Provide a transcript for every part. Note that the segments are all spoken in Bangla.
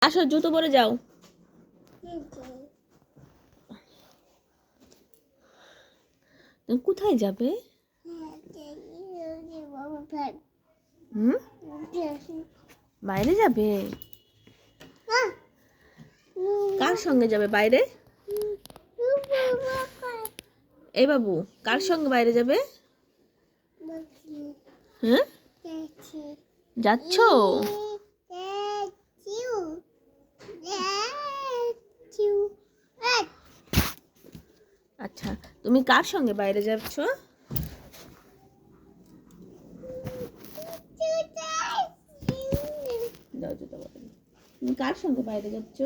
আসো জুতো পরে যাও। তুমি কোথায় যাবে? হুম, বাইরে যাবে? কার সঙ্গে যাবে বাইরে? এই বাবু, কার সঙ্গে বাইরে যাবে? হ্যাঁ, যাচ্ছ? আচ্ছা, তুমি কার সঙ্গে বাইরে যাচ্ছ? দাও জুতো পরে। তুমি কার সঙ্গে বাইরে যাচ্ছ?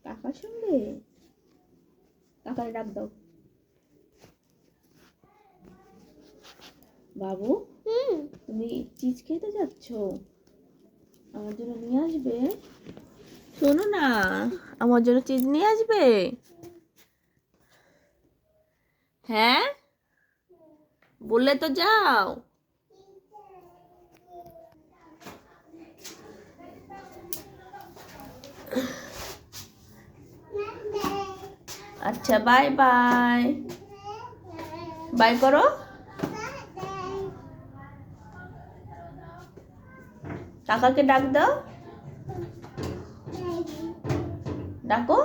কাকার সঙ্গে? কাকারে ডাক দাও। বাবু, তুমি চিজ খেতে যাচ্ছ? আমার জন্য নিয়ে আসবে? শোনো না, আমার জন্য চিজ নিয়ে আসবে? হ্যাঁ, বললে তো যাও। আচ্ছা, বাই বাই। বাই করো। কাকাকে ডাক দাও, ডাকো।